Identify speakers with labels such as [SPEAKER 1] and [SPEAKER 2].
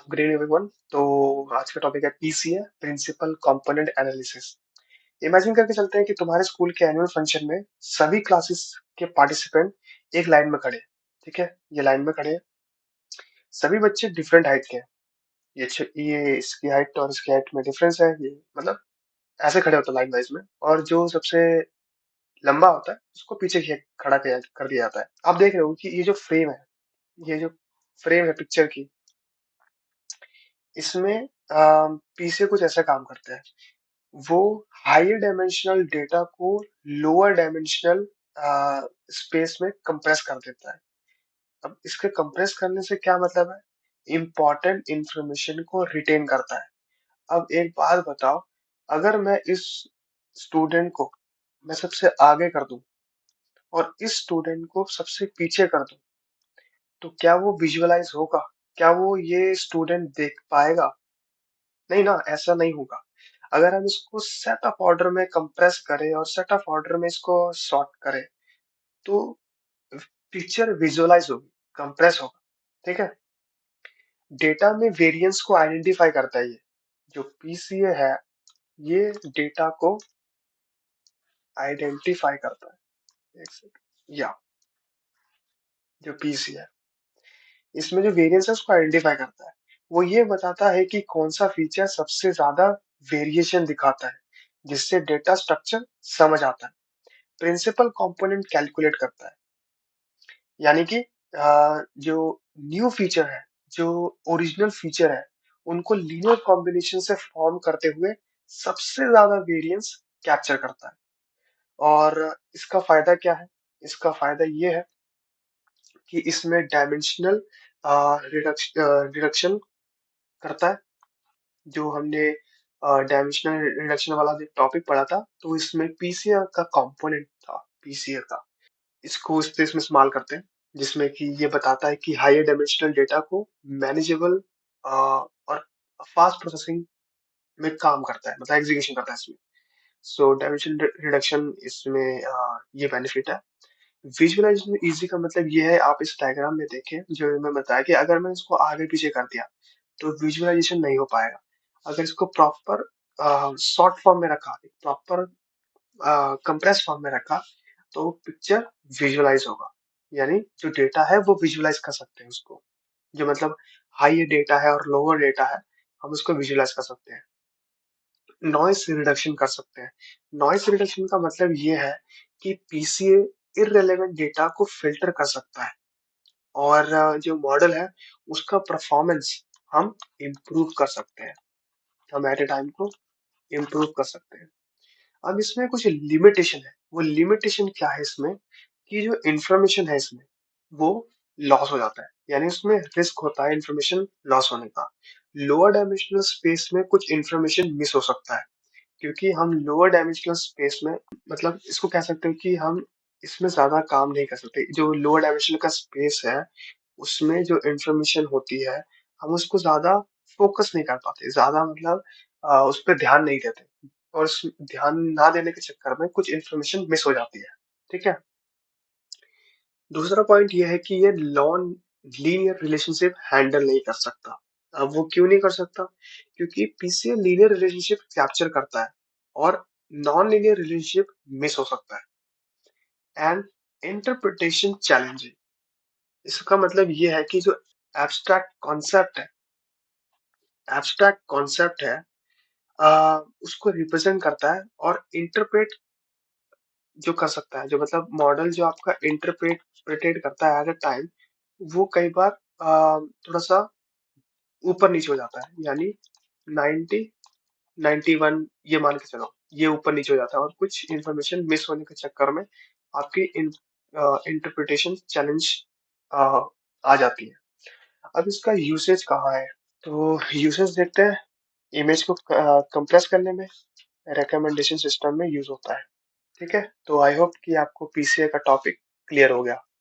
[SPEAKER 1] Good evening everyone. तो आज का टॉपिक है PCA principal component analysis. Imagine करके चलते हैं कि तुम्हारे स्कूल के एनुअल फंक्शन में सभी क्लासेस के पार्टिसिपेंट एक लाइन में खड़े हैं। ठीक है, ये लाइन में खड़े हैं। सभी बच्चे डिफरेंट हाइट के हैं। ये इसकी हाइट और इसकी हाइट में डिफरेंस है, ये मतलब ऐसे खड़े होते हैं लाइन वाइज में। और जो सबसे लंबा होता है उसको पीछे खड़ा कर दिया जाता है। आप देख रहे हो कि ये जो फ्रेम है पिक्चर की, इसमें पीछे कुछ ऐसा काम करते हैं। वो हायर डायमेंशनल डेटा को लोअर डायमेंशनल स्पेस में कंप्रेस कर देता है। अब इसके कंप्रेस करने से क्या मतलब है? इंपॉर्टेंट इंफॉर्मेशन को रिटेन करता है। अब एक बात बताओ, अगर मैं इस स्टूडेंट को मैं सबसे आगे कर दूं और इस स्टूडेंट को सबसे पीछे कर दूं, तो क्या वो विजुअलाइज होगा? क्या वो ये स्टूडेंट देख पाएगा? नहीं ना, ऐसा नहीं होगा। अगर हम इसको सेट ऑफ ऑर्डर में कंप्रेस करें और सेट ऑफ ऑर्डर में इसको सॉर्ट करें, तो पिक्चर विजुअलाइज होगी, कंप्रेस होगा। ठीक है, डेटा में वेरिएंस को आइडेंटिफाई करता है। ये जो पीसीए है, ये डेटा को आइडेंटिफाई करता है। एक सेकंड, या जो पीसी है, इसमें जो वेरिएंस है उसको आइडेंटिफाई करता है। वो ये बताता है कि कौन सा फीचर सबसे ज्यादा वेरिएशन दिखाता है, जिससे डेटा स्ट्रक्चर समझ आता है। प्रिंसिपल कंपोनेंट कैलकुलेट करता है, यानी कि जो न्यू फीचर है, जो ओरिजिनल फीचर है, उनको लीनियर कॉम्बिनेशन से फॉर्म करते हुए सबसे ज्यादा वेरिएंस कैप्चर करता है। और इसका फायदा क्या है? इसका फायदा ये है कि इसमें डायमेंशनल रिडक्शन करता है। जो हमने डायमेंशनल रिडक्शन वाला जो टॉपिक पढ़ा था, तो इसमें पीसीए का कंपोनेंट था, पीसीए का। इसको इसमें इस्तेमाल करते हैं, जिसमें कि ये बताता है कि हायर डायमेंशनल डेटा को मैनेजेबल और फास्ट प्रोसेसिंग में काम करता है, मतलब एग्जीक्यूशन करता है इसमें। सो डायमेंशन रिडक्शन इसमें ये बेनिफिट है। विजुअलाइजेशन इजी का मतलब ये है, आप इस डायग्राम में देखें जो मैं बताया कि अगर मैं इसको आगे पीछे कर दिया तो विजुअलाइजेशन नहीं हो पाएगा। अगर इसको प्रॉपर शॉर्ट फॉर्म में रखा, प्रॉपर कंप्रेस फॉर्म में रखा, तो पिक्चर विजुअलाइज होगा। यानी जो डेटा है वो विजुअलाइज कर सकते हैं उसको। जो मतलब हाई डेटा है और लोअर डेटा है, हम उसको विजुअलाइज कर सकते हैं। नॉइस रिडक्शन कर सकते हैं। नॉइस रिडक्शन का मतलब ये है कि पीसीए इररिलेवेंट डेटा को फिल्टर कर सकता है, और जो मॉडल है उसका परफॉर्मेंस हम इम्प्रूव कर सकते हैं। हम एट ए टाइम को इम्प्रूव कर सकते हैं। अब इसमें कुछ लिमिटेशन है। वो लिमिटेशन क्या है इसमें? कि जो इंफॉर्मेशन है इसमें, वो लॉस हो जाता है, यानी उसमें रिस्क होता है इंफॉर्मेशन लॉस होने का। लोअर डायमेंशनल स्पेस में कुछ इंफॉर्मेशन मिस हो सकता है, क्योंकि हम लोअर डायमेंशनल स्पेस में, मतलब इसको कह सकते हो कि हम इसमें ज्यादा काम नहीं कर सकते। जो लोअर डायमेंशन का स्पेस है, उसमें जो इंफॉर्मेशन होती है, हम उसको ज्यादा फोकस नहीं कर पाते, ज्यादा मतलब उस पर ध्यान नहीं देते। और उस ध्यान ना देने के चक्कर में कुछ इंफॉर्मेशन मिस हो जाती है। ठीक है, दूसरा पॉइंट ये है कि ये नॉन लीनियर रिलेशनशिप हैंडल नहीं कर सकता। अब वो क्यों नहीं कर सकता? क्योंकि पीसीए लीनियर रिलेशनशिप कैप्चर करता है और नॉन लीनियर रिलेशनशिप मिस हो सकता है। एंड इंटरप्रिटेशन चैलेंजिंग, इसका मतलब ये है कि जो एब्स्ट्रैक्ट कॉन्सेप्ट है, एब्स्ट्रैक्ट कॉन्सेप्ट है, उसको रिप्रेजेंट करता है और इंटरप्रेट जो कर सकता है, जो मतलब मॉडल जो आपका इंटरप्रेटेड करता है एट अ टाइम, वो कई बार थोड़ा सा ऊपर नीचे हो जाता है। यानी 90 91 ये मान के चलो, ये ऊपर नीचे हो जाता है और कुछ इंफॉर्मेशन मिस होने के चक्कर में आपकी इंटरप्रिटेशन चैलेंज आ जाती है। अब इसका यूसेज कहाँ है? तो यूसेज देखते हैं। इमेज को कंप्रेस करने में, रिकमेंडेशन सिस्टम में यूज होता है। ठीक है, तो आई होप कि आपको पीसीए का टॉपिक क्लियर हो गया।